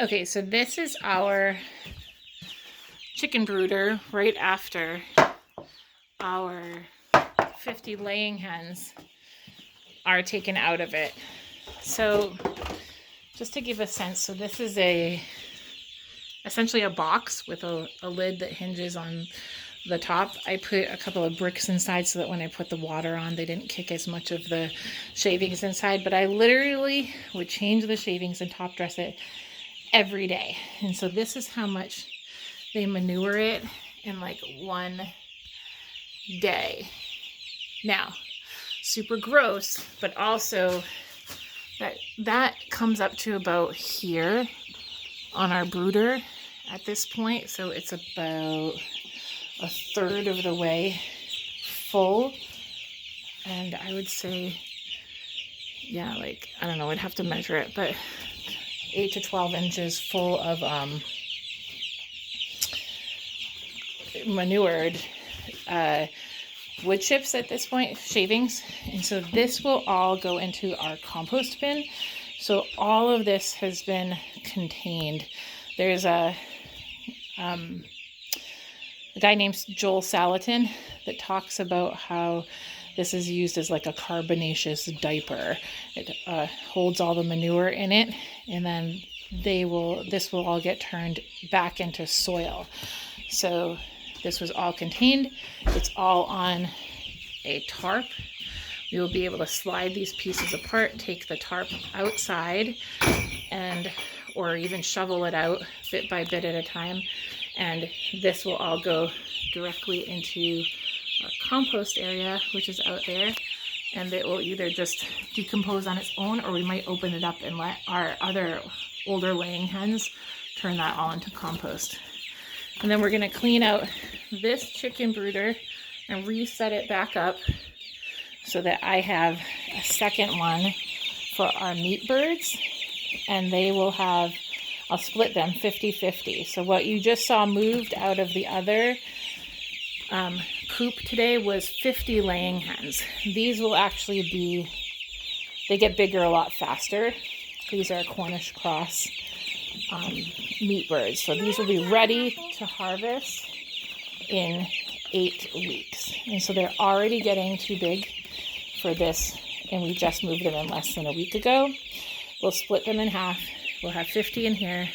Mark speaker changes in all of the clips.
Speaker 1: Okay, so this is our chicken brooder right after our 50 laying hens are taken out of it. So just to give a sense, so this is essentially a box with a lid that hinges on the top. I put a couple of bricks inside so that when I put the water on, they didn't kick as much of the shavings inside, but I literally would change the shavings and top dress it every day. And so this is how much they manure it in like one day. Now, super gross, but also that comes up to about here on our brooder at this point. So it's about a third of the way full. And I would say, yeah, like, I don't know, I'd have to measure it, but 8 to 12 inches full of manured wood chips at this point, shavings. And so this will all go into our compost bin. So all of this has been contained. There's a guy named Joel Salatin that talks about how this is used as like a carbonaceous diaper. It holds all the manure in it, and then this will all get turned back into soil. So this was all contained. It's all on a tarp. We will be able to slide these pieces apart, take the tarp outside, or even shovel it out bit by bit at a time. And this will all go directly into our compost area, which is out there. And it will either just decompose on its own, or we might open it up and let our other older laying hens turn that all into compost. And then we're going to clean out this chicken brooder and reset it back up so that I have a second one for our meat birds. And they will have, I'll split them 50-50. So what you just saw moved out of the other coop today was 50 laying hens. These will actually be, they get bigger a lot faster. These are Cornish cross meat birds. So these will be ready to harvest in 8 weeks. And so they're already getting too big for this, and we just moved them in less than a week ago. We'll split them in half. We'll have 50 in here,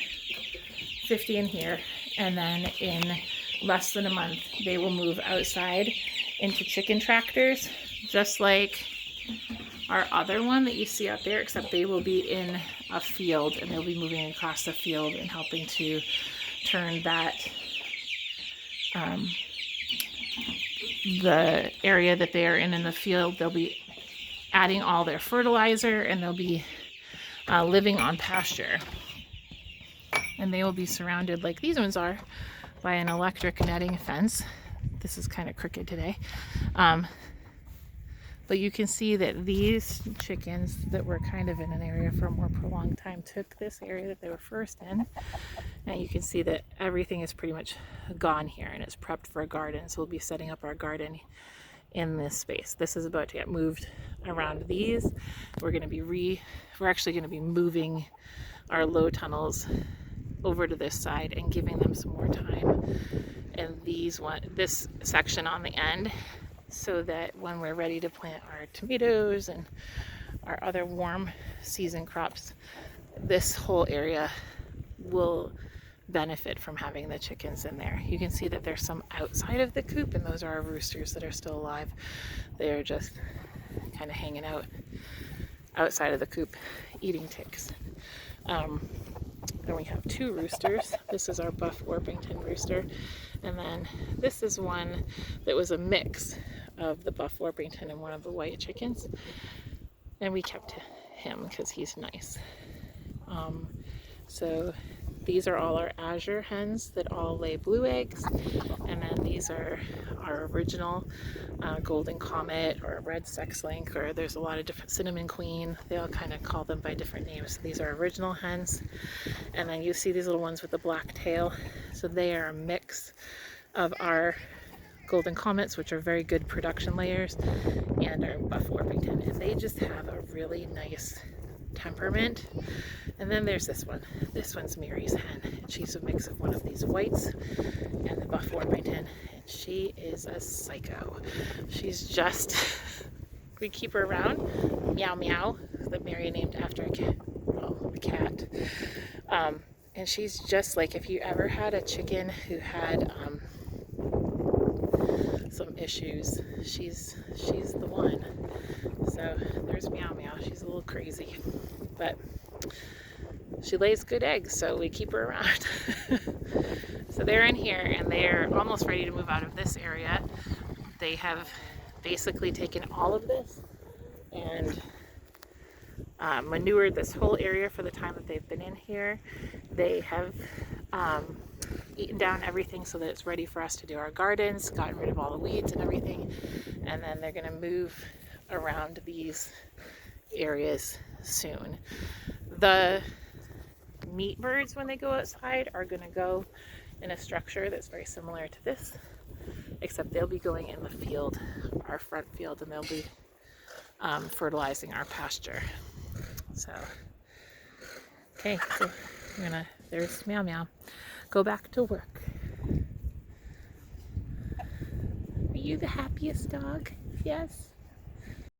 Speaker 1: 50 in here, and then in less than a month, they will move outside into chicken tractors, just like our other one that you see out there, except they will be in a field, and they'll be moving across the field and helping to turn that, the area that they are in the field, they'll be adding all their fertilizer, and they'll be living on pasture. And they will be surrounded, like these ones are, by an electric netting fence. This is kind of crooked today. But you can see that these chickens that were kind of in an area for a more prolonged time took this area that they were first in. And you can see that everything is pretty much gone here, and it's prepped for a garden. So we'll be setting up our garden in this space. This is about to get moved around these. We're actually going to be moving our low tunnels over to this side and giving them some more time. And this section on the end, so that when we're ready to plant our tomatoes and our other warm season crops, this whole area will benefit from having the chickens in there. You can see that there's some outside of the coop, and those are our roosters that are still alive. They're just kind of hanging out outside of the coop eating ticks. Then we have 2 roosters. This is our Buff Orpington rooster, and then this is one that was a mix of the Buff Orpington and one of the white chickens, and we kept him because he's nice. So these are all our azure hens that all lay blue eggs, and then these are our original golden comet or red sex link, or there's a lot of different, cinnamon queen, they all kind of call them by different names. These are original hens. And then you see these little ones with the black tail, so they are a mix of our golden comets, which are very good production layers, and our Buff Orpington, and they just have a really nice temperament. And then there's this one. This one's Mary's hen. She's a mix of one of these whites and the Buff Orpington. And she is a psycho. She's just, we keep her around. Meow Meow, that Mary named after a cat. Well, a cat. And she's just like, if you ever had a chicken who had some issues, she's the one. So there's Meow Meow. She's a little crazy, but she lays good eggs, so we keep her around. So they're in here, and they're almost ready to move out of this area. They have basically taken all of this and manured this whole area for the time that they've been in here. They have eaten down everything so that it's ready for us to do our gardens, gotten rid of all the weeds and everything, and then they're going to move around these areas soon. The meat birds, when they go outside, are going to go in a structure that's very similar to this, except they'll be going in the field, our front field, and they'll be fertilizing our pasture. So, okay, so there's Meow Meow. Go back to work. Are you the happiest dog? Yes.